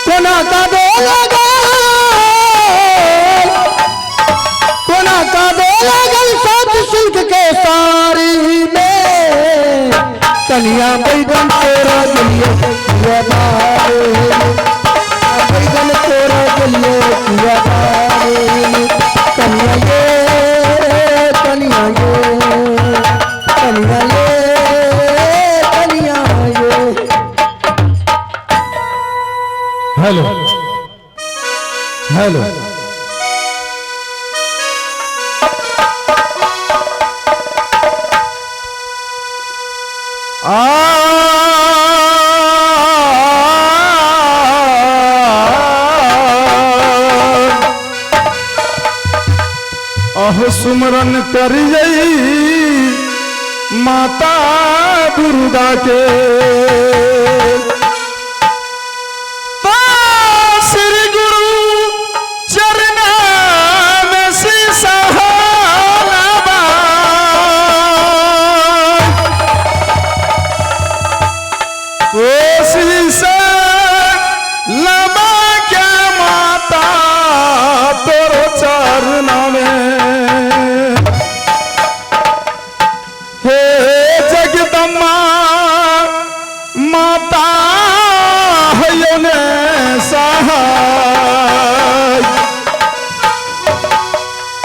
कोना का दो लगल सात सिल्क के सारी में कन्या बैगन तोरा गलिए किया बारे बैगन तोरा गलिए किया बारे कन्या ये कन्या ये कन्या ये कन्या ये। हेलो हेलो अहो सुमरन करिए माता दुर्गा के श्री गुरु चरना में शीशा लबा क्या माता तोरो चरना में हे जगदम्मा माता हयो ने सहाय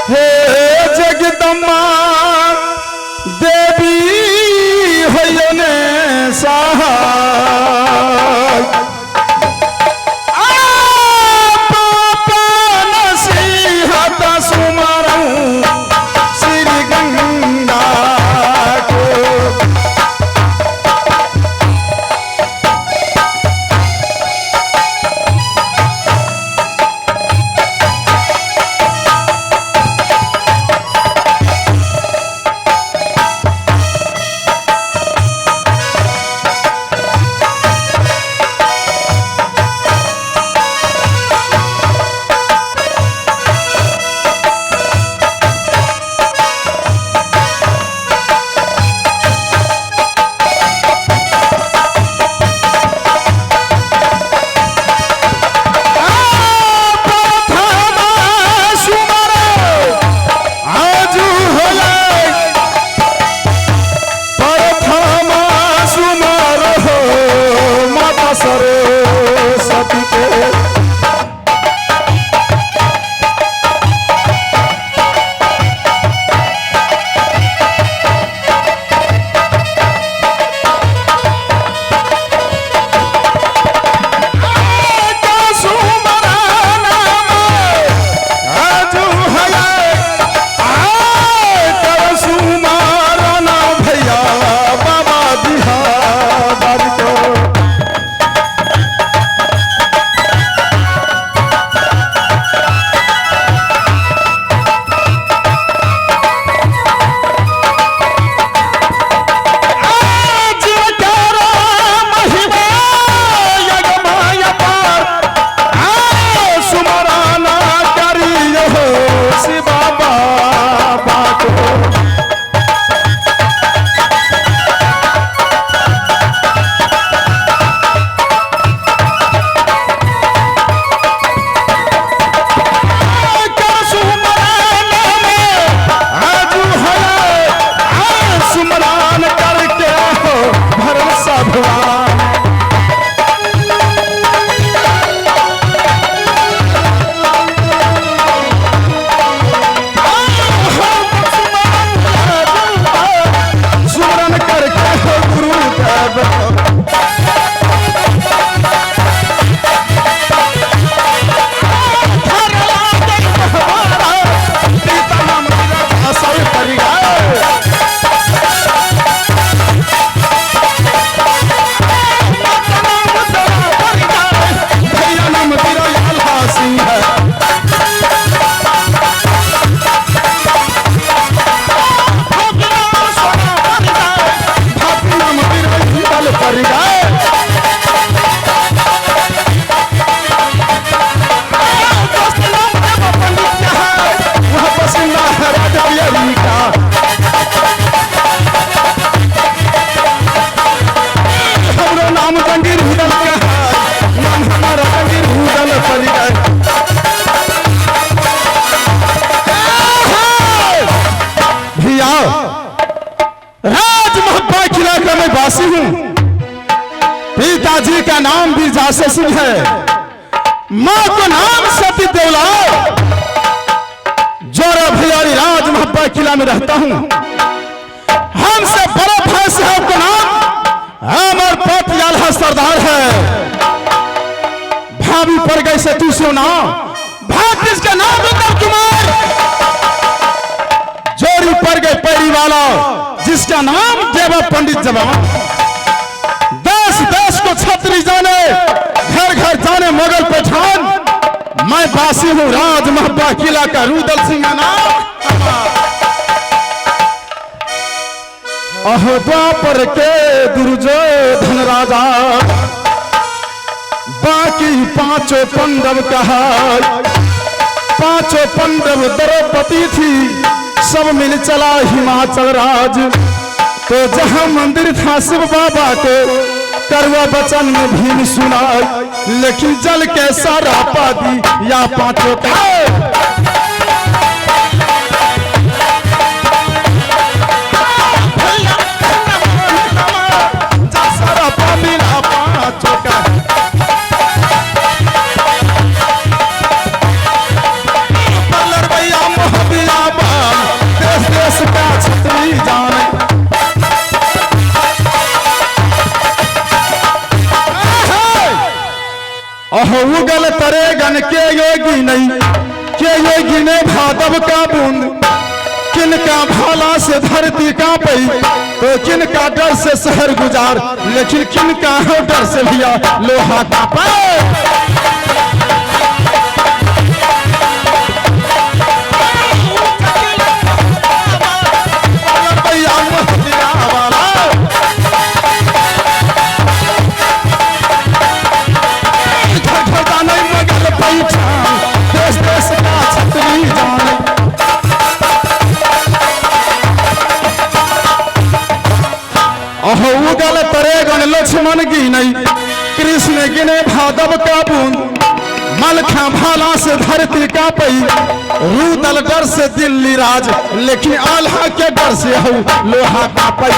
हे जगदम्मा देवी हयो ने सहाय नाम भी जासे सिंह है, माँ का नाम सती देवला। जोरा भैयारी राज महब्बा किला में रहता हूँ। हमसे बड़ा भैंस है आपका नाम, हमार पतियाल है सरदार है। भाभी पड़ गई से तू सुना, भाग जिसका नाम उत्तम कुमार। जोरी पड़ गए पैरी वाला जिसका नाम देवा पंडित जवान। देश देश को छत्री जाने, घर घर जाने मुगल पठान। मैं बासी हूँ राज महब्बा किला का रुदल सिंह नाम। द्वापर के दुर्योधन राजा, बाकी पांचों पंडव कहा। पांचों पंडव द्रौपदी थी, सब मिल चला हिमाचल राज। तो जहां मंदिर था शिव बाबा के, करवा बचन में भीम सुना। लेकिन जल के सारा पादी या पांचों का। उगल तरेगन के योगी नहीं, के योगी ने भादव का बूंद। किनका भाला से धरती कांपी, तो किनका डर से शहर गुजार। लेकिन किनका डर से भैया लोहा कांपा। उगल तरेगन लक्ष्मण गिनई, कृष्ण गिने भादव का बूंद। मलखा भाला से धरती कांपी, रुदल डर से दिल्ली राज। लेकिन आल्हा के डर से हो लोहा कांपी।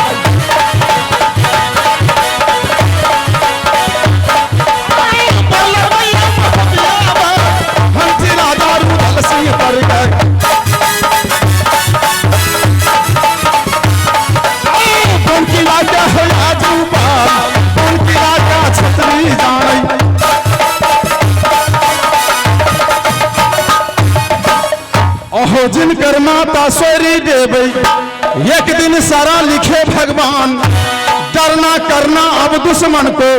राजा रुदल सिंह पर गए, जिनकर माता सोरी देवे। एक दिन सारा लिखे भगवान, डरना करना अब दुश्मन को।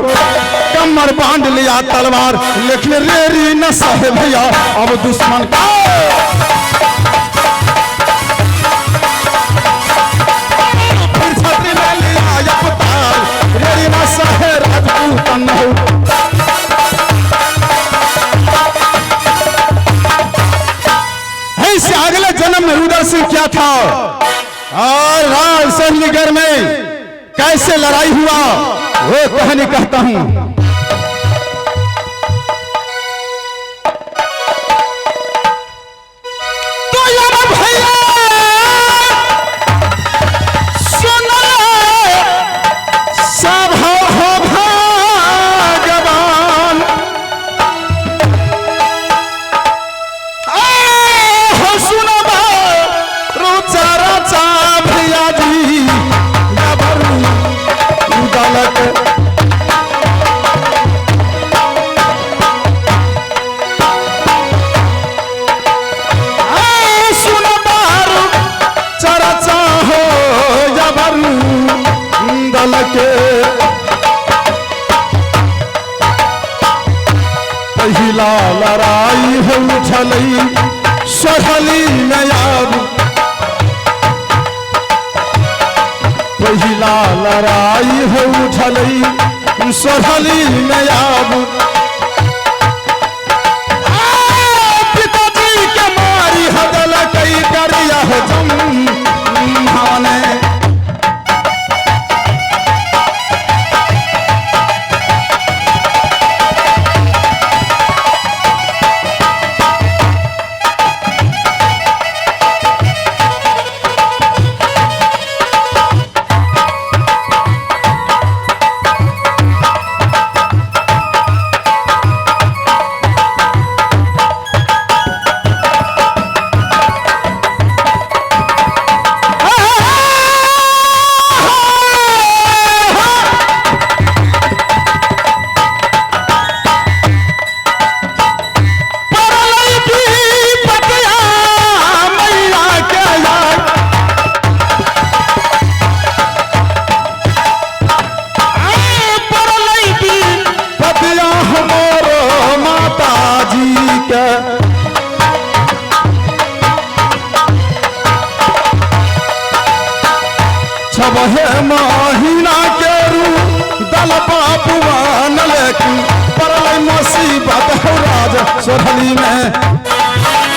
कमर बांध लिया तलवार, लेकिन रेरी न सहे भैया अब दुश्मन का। फिर छतरी में लिया अवतार, रेरी न सहे राजपूत न हो। अगले जन्म में रुदल सिंह क्या था और राज सैनिगर में कैसे लड़ाई हुआ, वो कहानी कहता हूं। पहिला लड़ाई हो उठलई सोहली में आब। पहिला लड़ाई हो उठलई सोहली में आब। पिताजी के मारी हदल कई करिया हो जमाने। मोरो माता जी के छबहे महीना के रू दल बाबुआन लेकिन परल मुसीबत हो राज सोधनी में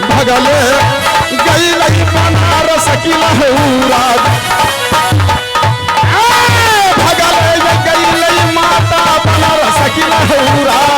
भगले